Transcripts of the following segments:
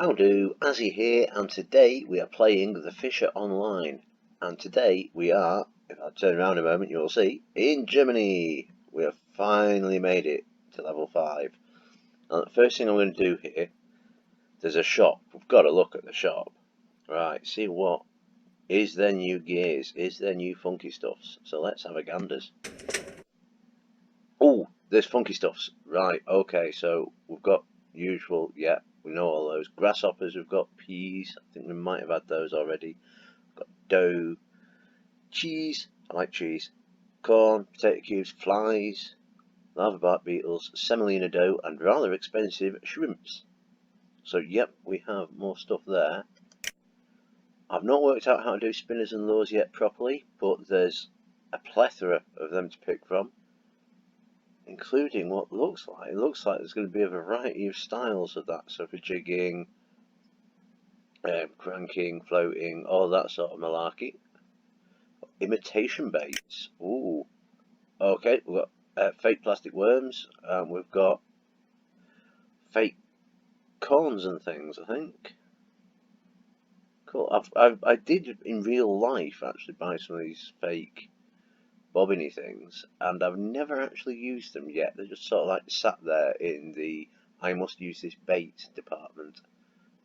How do, Azzy here, and today we are playing theFisher online. And today we are, if I turn around a moment you'll see, in Germany. We have finally made it to level 5. And the first thing I'm going to do here, there's a shop. We've got to look at the shop. Right, see what is there new gears, is there new funky stuffs. So let's have a ganders. Oh, there's funky stuffs. Right, okay, so we've got usual, yeah, we know all those. Grasshoppers, we've got peas, I think we might have had those already. We've got dough, cheese, I like cheese, corn, potato cubes, flies, lava bark beetles, semolina dough, and rather expensive shrimps. So, yep, we have more stuff there. I've not worked out how to do spinners and lures yet properly, but there's a plethora of them to pick from, including what looks like, it looks like there's going to be a variety of styles of that, so for jigging, cranking, floating, all that sort of malarkey. Imitation baits, ooh, okay, we've got fake plastic worms, we've got fake corns and things, I think. Cool, I did in real life actually buy some of these fake bobbiny things, and I've never actually used them yet. They're just sort of like sat there in the I must use this bait department,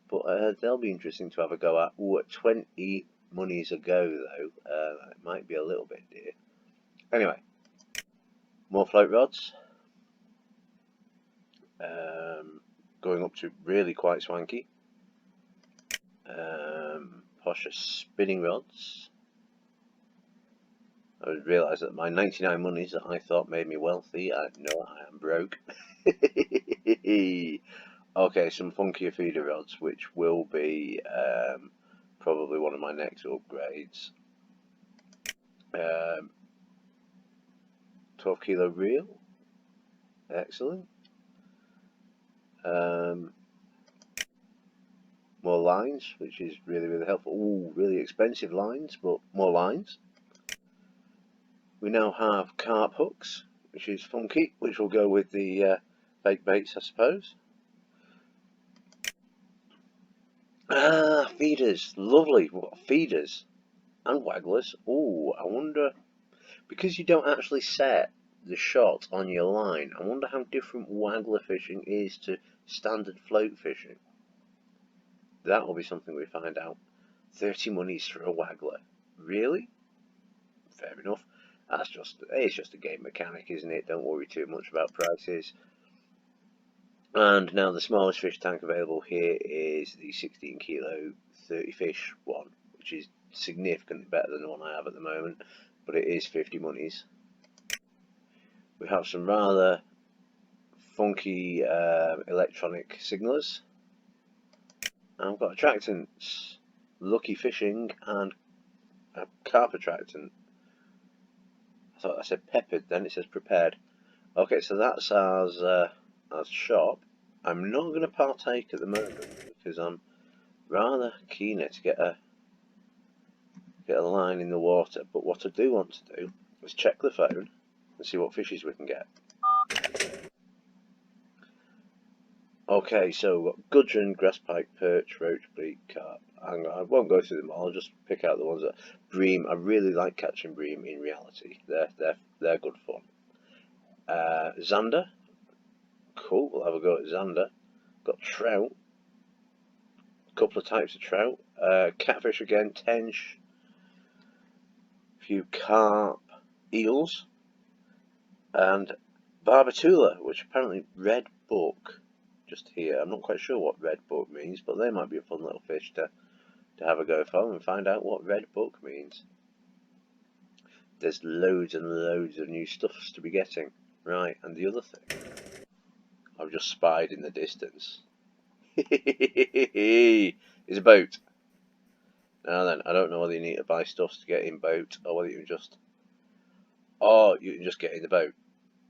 but they'll be interesting to have a go at. Ooh, at 20 monies a go though, that might be a little bit dear. Anyway, more float rods, going up to really quite swanky. Posher spinning rods. I realised that my 99 monies that I thought made me wealthy, I am broke. Okay, some funkier feeder rods, which will be probably one of my next upgrades. 12 kilo reel, excellent. More lines, which is really helpful. Ooh, really expensive lines, but more lines. We now have carp hooks, which is funky, which will go with the fake baits, I suppose. Ah, feeders, lovely. What, feeders and wagglers. Ooh, I wonder, because you don't actually set the shot on your line, I wonder how different waggler fishing is to standard float fishing. That will be something we find out. 30 monies for a waggler. Really? Fair enough. It's just a game mechanic, isn't it? Don't worry too much about prices. And now the smallest fish tank available here is the 16 kilo 30 fish one, which is significantly better than the one I have at the moment, but it is 50 monies. We have some rather funky electronic signalers. And I've got attractants, lucky fishing, and a carp attractant. I thought I said peppered, then it says prepared. Okay, so that's ours shop. I'm not going to partake at the moment because I'm rather keener to get a line in the water. But what I do want to do is check the phone and see what fishes we can get. Okay, so we've got gudgeon, grasspike, perch, roach, bleak, carp. I won't go through them all. I'll just pick out the ones that bream. I really like catching bream in reality. They're good fun. Zander, cool. We'll have a go at zander. Got trout. A couple of types of trout. Catfish again, tench. A few carp, eels, and barbatula, which apparently red book. Just here. I'm not quite sure what red book means, but they might be a fun little fish to have a go for and find out what red book means. There's loads and loads of new stuffs to be getting. Right, and the other thing I've just spied in the distance is a boat. Now then, I don't know whether you need to buy stuffs to get in boat or whether you can just get in the boat.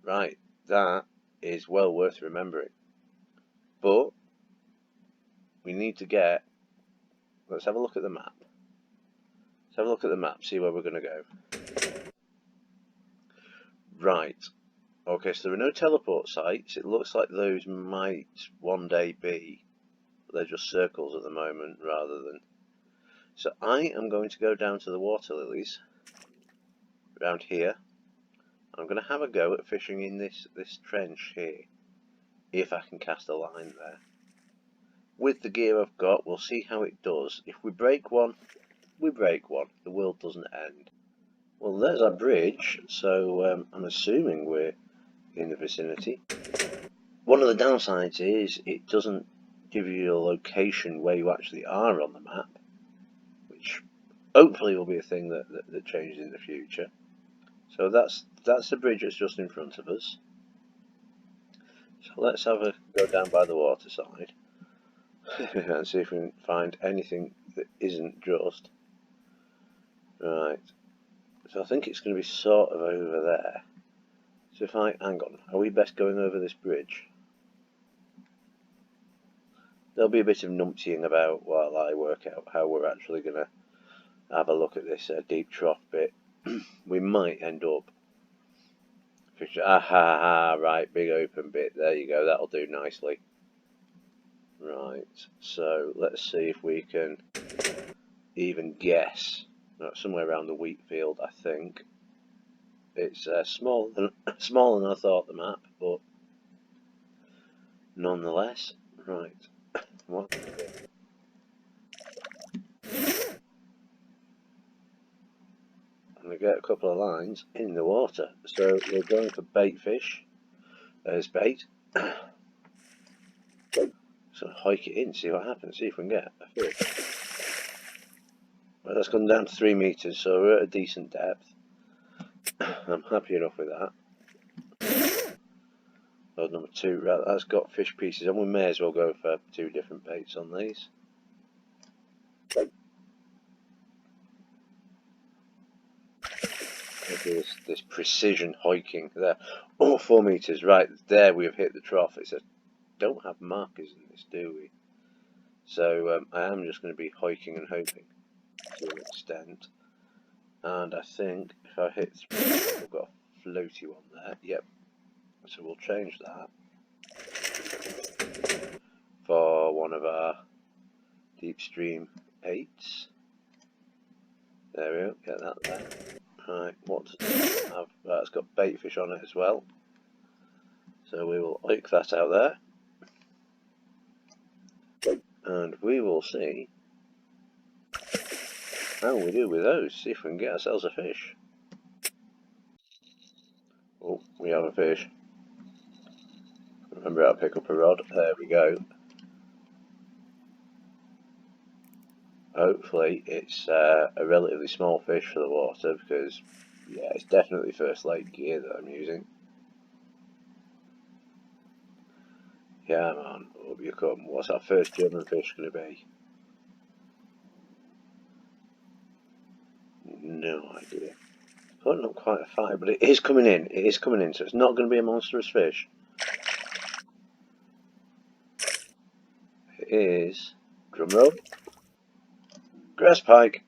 Right, that is well worth remembering. But we need to get, let's have a look at the map. Let's have a look at the map, see where we're going to go. Right, okay, so there are no teleport sites. It looks like those might one day be they're just circles at the moment rather than... So I am going to go down to the water lilies around here. I'm going to have a go at fishing in this trench here, if I can cast a line there. With the gear I've got, we'll see how it does. If we break one, we break one. The world doesn't end. Well, there's our bridge, so I'm assuming we're in the vicinity. One of the downsides is it doesn't give you a location where you actually are on the map, which hopefully will be a thing that changes in the future. So that's the bridge that's just in front of us. So let's have a go down by the water side and see if we can find anything that isn't just right. So I think it's going to be sort of over there. So if I hang on, are we best going over this bridge? There'll be a bit of numptying about while I work out how we're actually going to have a look at this deep trough bit. We might end up fishing. Right, big open bit. There you go. That'll do nicely. Right. So let's see if we can even guess. Somewhere around the wheat field, I think. It's smaller than I thought, the map, but nonetheless. Right. What? And we get a couple of lines in the water. So we're going for bait fish. There's bait. So hike it in, see what happens, see if we can get a fish. Well, that's gone down to 3 meters, so we're at a decent depth. I'm happy enough with that. Load number 2, right, that's got fish pieces, and we may as well go for 2 different baits on these. This precision hiking there. Oh, 4 meters, right there we have hit the trough. It says, don't have markers in this, do we? So I am just going to be hiking and hoping to an extent. And I think if I hit 3, we've got a floaty one there. Yep. So we'll change that for one of our deep stream 8s. There we go, get that there. Right, what does it have? Right, it's got bait fish on it as well. So we will hike that out there. And we will see how we do with those. See if we can get ourselves a fish. Oh, we have a fish. Remember how to pick up a rod. There we go. Hopefully it's a relatively small fish for the water, because yeah, it's definitely first lake gear that I'm using. Yeah man, up you come. What's our first German fish going to be? No idea. Putting up quite a fight, but it is coming in. It is coming in, so it's not going to be a monstrous fish. It is, drumroll, grass pike.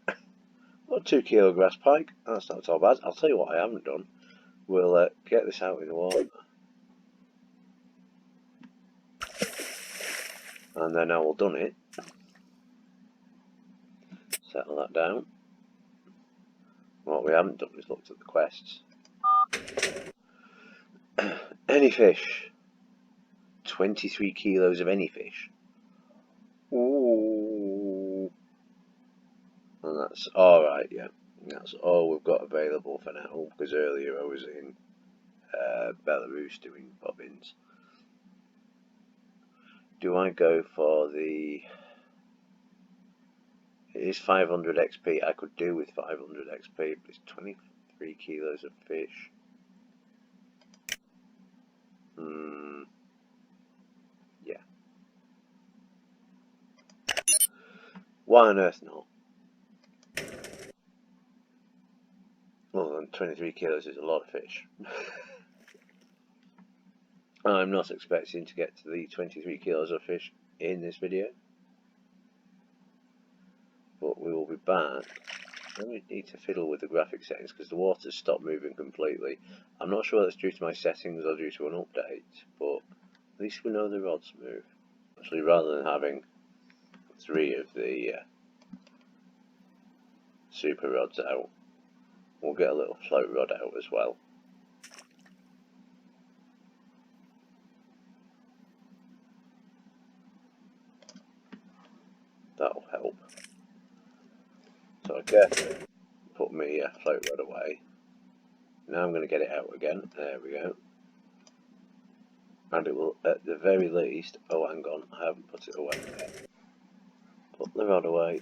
What, 2 kilo grass pike? That's not so bad. I'll tell you what I haven't done. We'll get this out in the water. And then I will done it. Settle that down. What we haven't done is looked at the quests. Any fish. 23 kilos of any fish. Ooh. And that's alright, yeah. That's all we've got available for now, because earlier I was in Belarus doing bobbins. Do I go for the... It is 500 XP. I could do with 500 XP, but it's 23 kilos of fish. Yeah. Why on earth not? Well, then 23 kilos is a lot of fish. I'm not expecting to get to the 23 kilos of fish in this video, but we will be back. I need to fiddle with the graphic settings because the water's stopped moving completely. I'm not sure that's due to my settings or due to an update, but at least we know the rods move. Actually, rather than having 3 of the super rods out. We'll get a little float rod out as well. That'll help. So I carefully put my float rod away. Now I'm going to get it out again. There we go. And it will, at the very least, oh hang on, I haven't put it away yet. Put the rod away.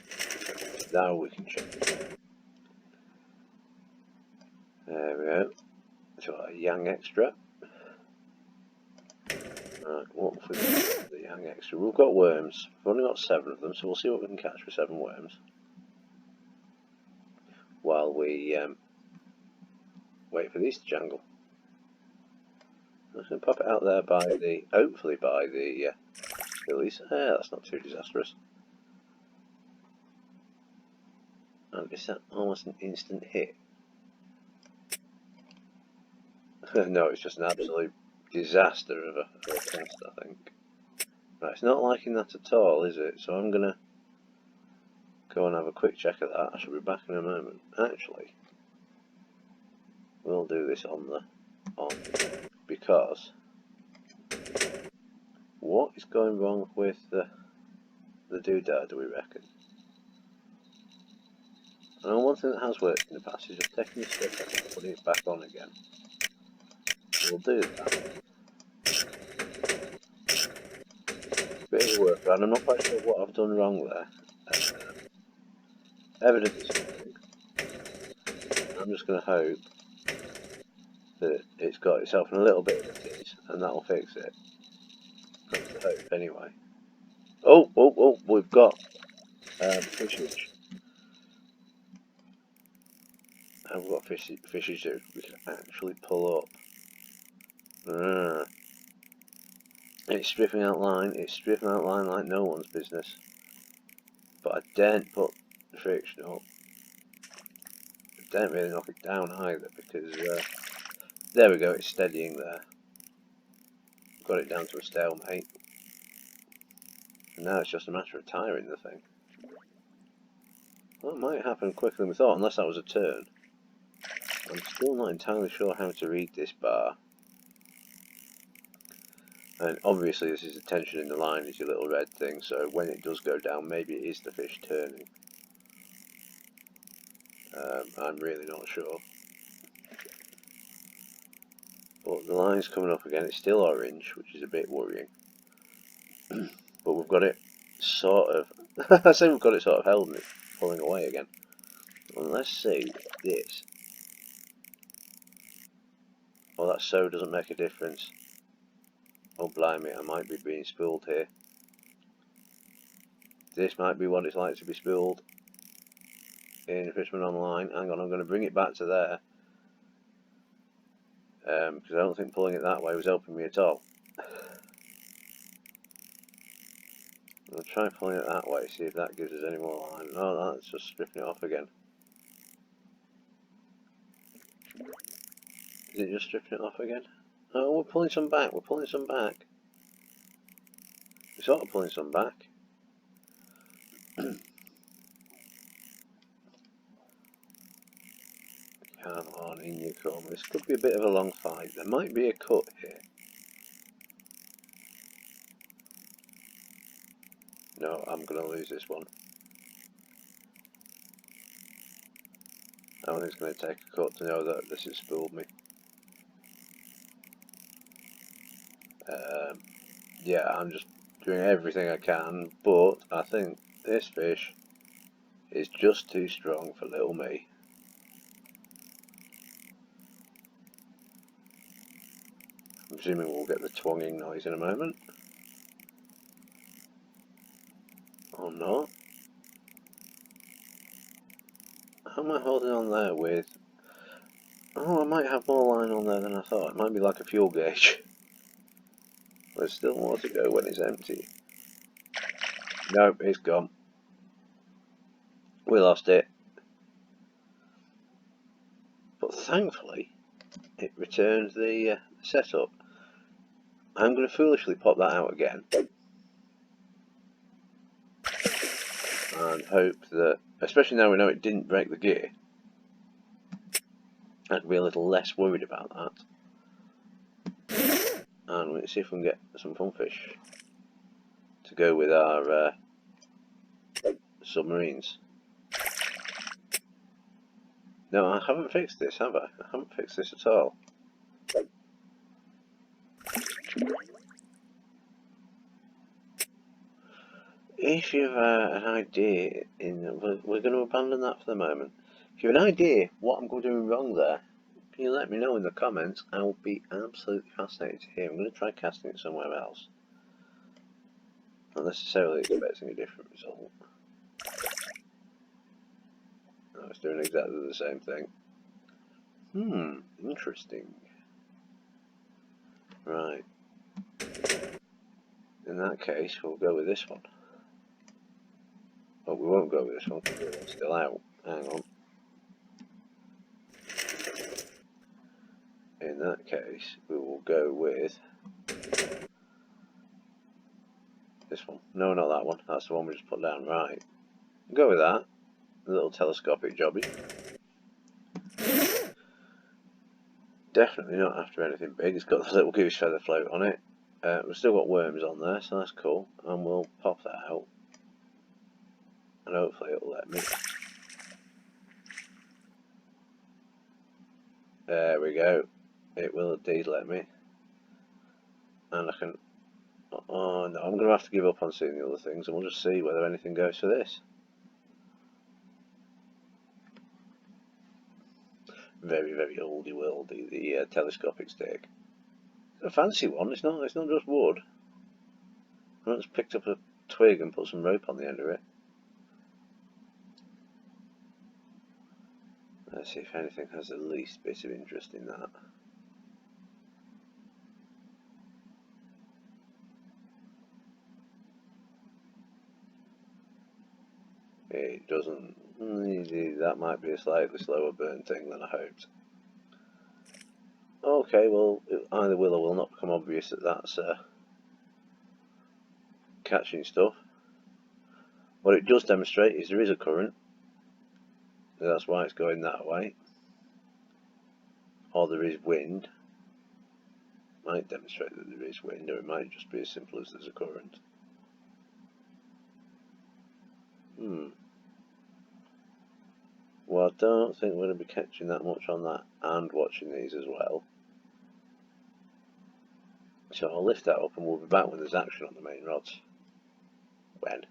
Now we can check it. There we go. So a yang extra. Right, what have we got? The yang extra. We've got worms. We've only got 7 of them, so we'll see what we can catch with 7 worms. While we wait for these to jangle. I'm just going to pop it out there by the, hopefully by the release. That's not too disastrous. And is that almost an instant hit? No, it's just an absolute disaster of a cast, I think. Right, it's not liking that at all, is it? So I'm going to go and have a quick check of that. I shall be back in a moment. Actually, we'll do this on because what is going wrong with the doodah, do we reckon? And one thing that has worked in the past is just taking the stick off and putting it back on again. We'll do that. Bit of work, and I'm not quite sure what I've done wrong there. Evidently something. I'm just going to hope that it's got itself in a little bit of a tease, and that'll fix it. That's the hope, anyway. Oh, we've got fishage. And we've got fishage that we can actually pull up. It's stripping out line, like no one's business. But I daren't put the friction up. I daren't really knock it down either, because there we go, it's steadying there. Got it down to a stalemate. And now it's just a matter of tiring the thing. Well, it might happen quicker than we thought, unless that was a turn. I'm still not entirely sure how to read this bar. And obviously this is the tension in the line, is your little red thing, so when it does go down, maybe it is the fish turning. I'm really not sure. But the line's coming up again, it's still orange, which is a bit worrying. But we've got it sort of, I say we've got it sort of held and it's pulling away again. Well, let's see this. Well, that so doesn't make a difference. Oh blimey, I might be being spooled here. This might be what it's like to be spooled in Fisherman Online. Hang on, I'm going to bring it back to there. Because I don't think pulling it that way was helping me at all. I'll try pulling it that way, see if that gives us any more line. No, that's just stripping it off again. Is it just stripping it off again? Oh, we're pulling some back, we're pulling some back. We're sort of pulling some back. Come on, in you come. This could be a bit of a long fight. There might be a cut here. No, I'm going to lose this one. I don't think it's going to take a cut to know that this has spooled me. Yeah, I'm just doing everything I can, but I think this fish is just too strong for little me. I'm assuming we'll get the twanging noise in a moment. Or not. How am I holding on there with... Oh, I might have more line on there than I thought. It might be like a fuel gauge. There's still more to go when it's empty. Nope, it's gone. We lost it. But thankfully, it returned the setup. I'm going to foolishly pop that out again. and hope that, especially now we know it didn't break the gear, I can be a little less worried about that. And let's see if we can get some funfish to go with our submarines. No, I haven't fixed this, have I? I haven't fixed this at all. If you have an idea, we're going to abandon that for the moment. If you have an idea what I'm doing wrong there, can you let me know in the comments? I will be absolutely fascinated to hear. I'm going to try casting it somewhere else. Not necessarily expecting a different result. I was doing exactly the same thing. Interesting. Right. In that case, we'll go with this one. Oh, we won't go with this one because it's still out. Hang on. In that case, we will go with this one. No, not that one. That's the one we just put down. Right. We'll go with that. A little telescopic jobby. Definitely not after anything big. It's got the little goose feather float on it. We've still got worms on there, so that's cool. And we'll pop that out. And hopefully it'll let me. There we go. It will indeed let me. And I can... Oh no, I'm going to have to give up on seeing the other things, and we'll just see whether anything goes for this. Very, very oldie worldy, the telescopic stick. It's a fancy one, it's not just wood. I just picked up a twig and put some rope on the end of it. Let's see if anything has the least bit of interest in that. It doesn't. That might be a slightly slower burn thing than I hoped. Okay, well, it either will or will not become obvious that that's catching stuff. What it does demonstrate is there is a current. That's why it's going that way. Or there is wind. Might demonstrate that there is wind, or it might just be as simple as there's a current. Well, I don't think we're going to be catching that much on that and watching these as well. So I'll lift that up and we'll be back when there's action on the main rods. When?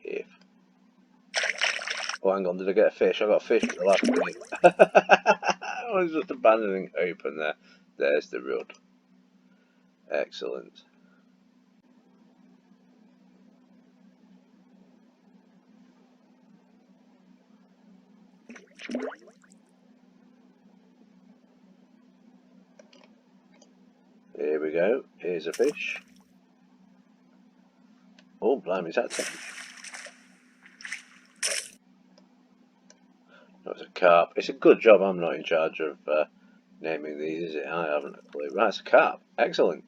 If. Oh, hang on, did I get a fish? I got a fish at the last minute. I was just abandoning open there. There's the rod. Excellent. Here we go. Here's a fish. Oh, blimey, is that 10? That was a carp. It's a good job I'm not in charge of naming these, is it? I haven't a clue. Right, it's a carp. Excellent.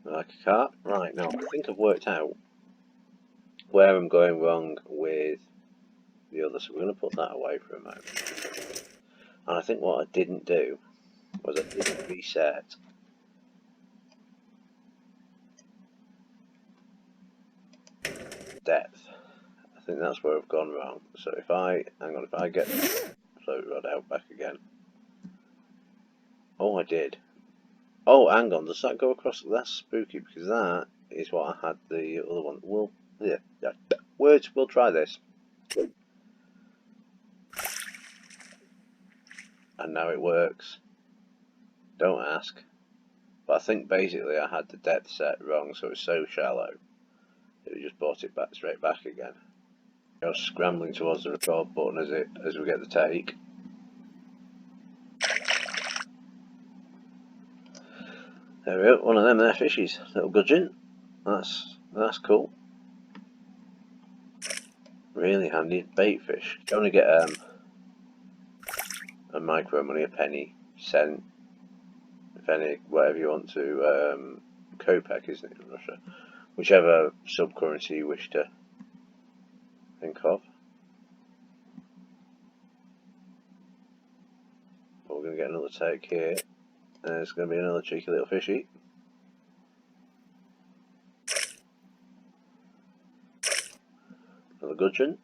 I like a carp. Right, now I think I've worked out where I'm going wrong with the other, so we're going to put that away for a moment. And I think what I didn't do was I didn't reset depth. I think that's where I've gone wrong. So if I, hang on, if I get the float rod out back again. Oh, I did. Oh, hang on, does that go across? That's spooky because that is what I had the other one. We'll, yeah, words, we'll try this. And now it works. Don't ask. But I think basically I had the depth set wrong, so it's so shallow that it just brought it back straight back again. I was scrambling towards the record button as we get the take. There we go, one of them there fishies, little gudgeon. That's cool. Really handy bait fish. You only get a micro money, a penny, cent, if any, whatever you want to, kopeck, isn't it, in Russia? Whichever sub-currency you wish to think of. But we're going to get another take here. And it's going to be another cheeky little fishy. Another gudgeon.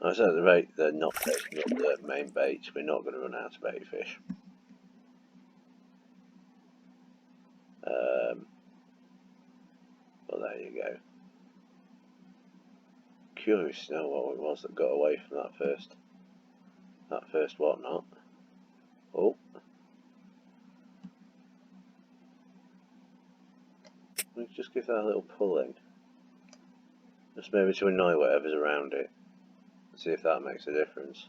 I said the bait, they're not taking up the main bait. We're not going to run out of bait fish. Well, there you go. Curious to know what it was that got away from that first whatnot. Oh. Let's just give that a little pull in. Just maybe to annoy whatever's around it. See if that makes a difference.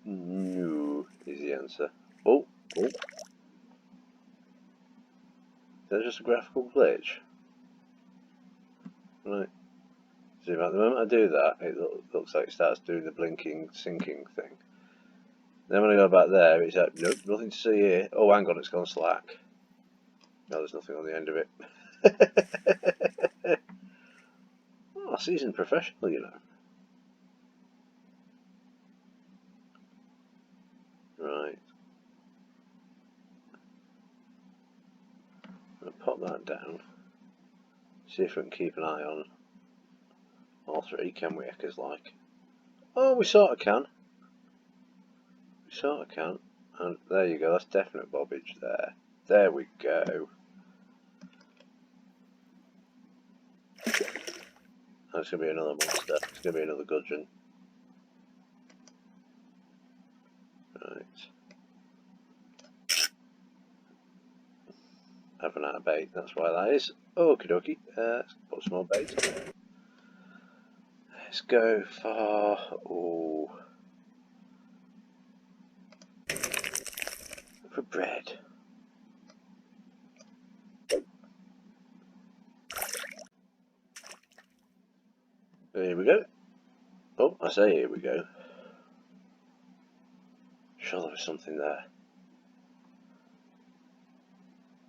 No, is the answer. Oh, oh. Is that just a graphical glitch? Right. See, at the moment I do that, it looks like it starts doing the blinking, sinking thing. Then when I go back there, it's like, nope, nothing to see here. Oh, hang on, it's gone slack. No, there's nothing on the end of it. Oh, seasoned professional, you know. Right. I'm going to pop that down. See if we can keep an eye on all three, can we, Eckers like? Oh, we sort of can. We sort of can. And there you go, that's definite bobbage there. There we go. That's going to be another monster. It's going to be another gudgeon. Right. I've run out of bait, that's why that is. Okie dokie. Let's put some more bait in. Let's go for... oh. For bread. Here we go. Oh, I say here we go. Sure there was something there.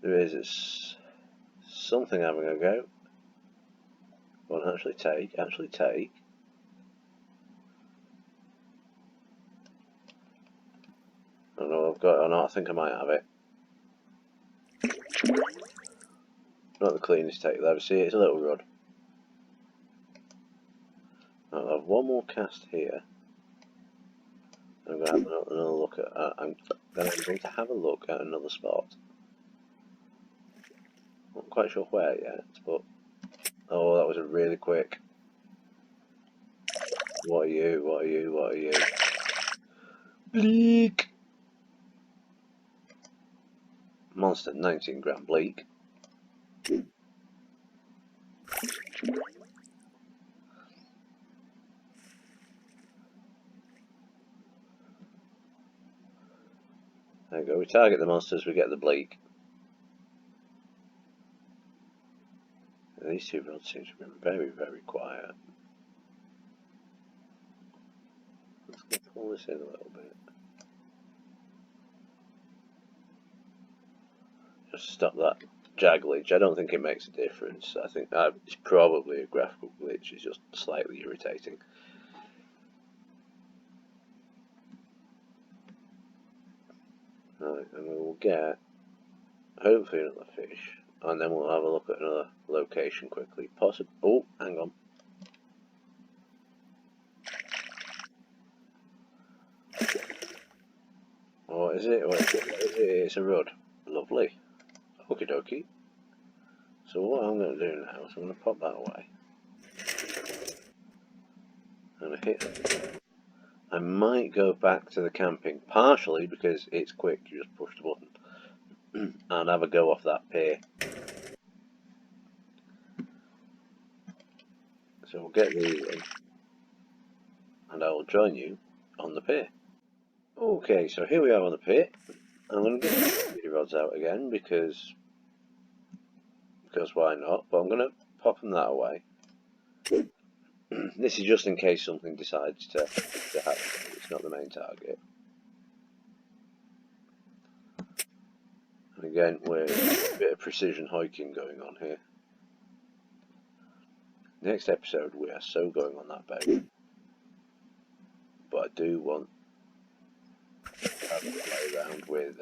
There is something having a go. Go on, actually take. I don't know if I've got it or not, I think I might have it. Not the cleanest take there, but see, it's a little rod. I'll have one more cast here. I'm going to have another look at. I'm going to have a look at another spot. Not quite sure where yet, but oh, that was a really quick. What are you? What are you? What are you? Bleak. Monster, 19 gram bleak. There we go. We target the monsters, we get the bleak. These two rods seem to have been very, very quiet. Let's go pull this in a little bit. Just stop that jagglage. I don't think it makes a difference. I think it's probably a graphical glitch. It's just slightly irritating. Right, and we will get hopefully another fish, and then we'll have a look at another location quickly. Possibly. Oh, hang on. What is it? What is it? It's a rod. Lovely. Okie dokie. So what I'm going to do now is I'm going to pop that away. I'm going to hit it. I might go back to the camping, partially because it's quick, you just push the button, and have a go off that pier. So we'll get these in, and I will join you on the pier. Okay, so here we are on the pier. I'm going to get the rods out again because why not, but I'm going to pop them that away. This is just in case something decides to happen. It's not the main target. And again, we're a bit of precision hiking going on here. Next episode we are so going on that boat. But I do want to have a play around with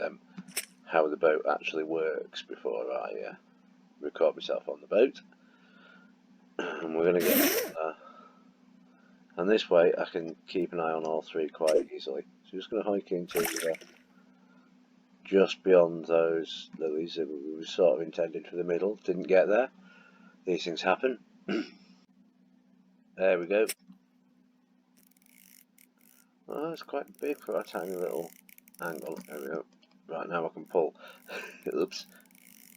how the boat actually works before I record myself on the boat. And we're going to get there. And this way I can keep an eye on all three quite easily. So just going to hike into just beyond those lilies that we were sort of intended for the middle. Didn't get there. These things happen. There we go. Oh, it's quite big for a tiny little angle. There we go. Right, now I can pull. Oops.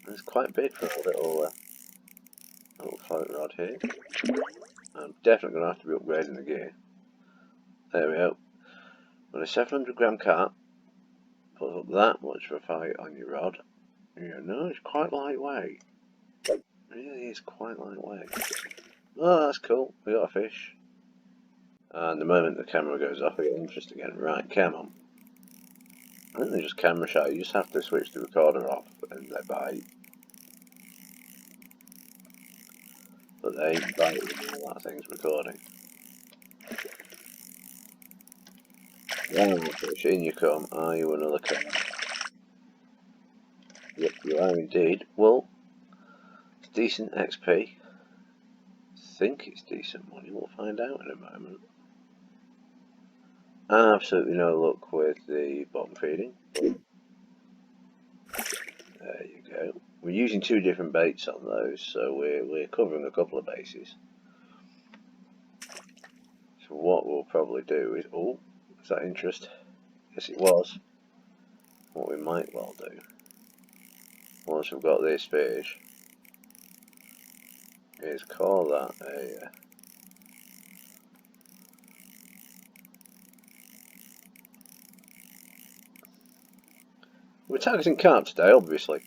It's quite big for a little float rod here. I'm definitely going to have to be upgrading the gear. There we go. With a 700 gram carp, put up that much of a fight on your rod. You know, it's quite lightweight. It really is quite lightweight. Oh, that's cool. We got a fish. And the moment the camera goes off, I get interest again. Right, come on. I think they're just camera shy. You just have to switch the recorder off and they bite. But they ain't biting while that thing's recording. One more fish, in you come. Are you another camera? Yep, you are indeed. Well, it's decent XP. I think it's decent money. We'll find out in a moment. Absolutely no luck with the bottom feeding. There you go. We're using two different baits on those, so we're covering a couple of bases. So what we'll probably do is, oh, is that interest? Yes, it was. What we might well do, once we've got this fish, is call that a we're targeting carp today, obviously.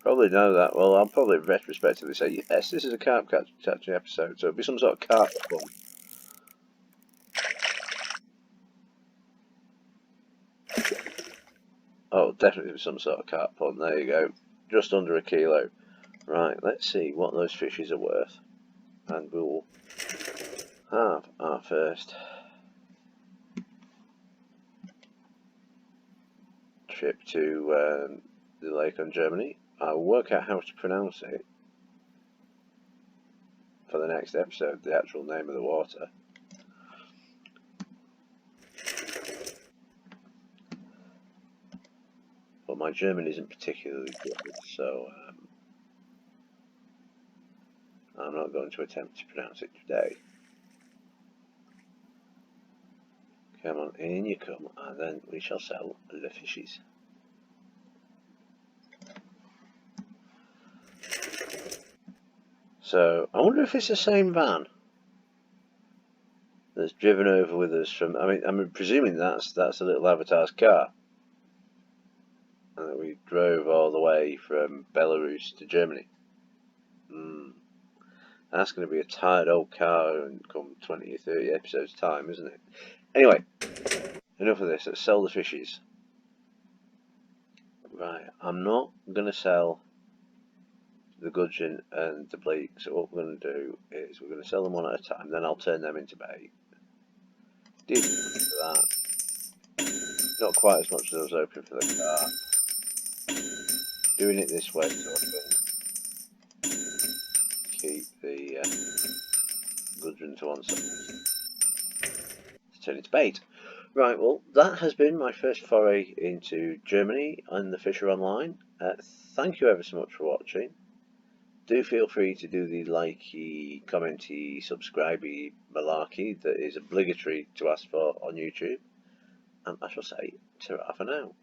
Probably know that. Well, I'll probably retrospectively say, yes, this is a carp catching episode, so it'll be some sort of carp fun. Oh, definitely some sort of carp pun. There you go. Just under a kilo. Right, let's see what those fishes are worth. And we'll have our first trip to the lake on Germany. I'll work out how to pronounce it for the next episode, the actual name of the water. But my German isn't particularly good, so I'm not going to attempt to pronounce it today. Come on, in you come, and then we shall sell the fishes. So, I wonder if it's the same van that's driven over with us from, I'm presuming that's a little Avatar's car. And that we drove all the way from Belarus to Germany. That's going to be a tired old car in come 20 or 30 episodes time, isn't it? Anyway, enough of this. Let's sell the fishes. Right, I'm not going to sell the gudgeon and the bleak, so what we're going to do is we're going to sell them one at a time, then I'll turn them into bait. Did that. Not quite as much as I was hoping for the car. Doing it this way so I can keep the gudgeon to one side. Let's turn it to bait. Right, well, that has been my first foray into Germany and theFisher Online. Thank you ever so much for watching. Do feel free to do the likey, commenty, subscribey malarkey that is obligatory to ask for on YouTube. And I shall say, ta-ra for now.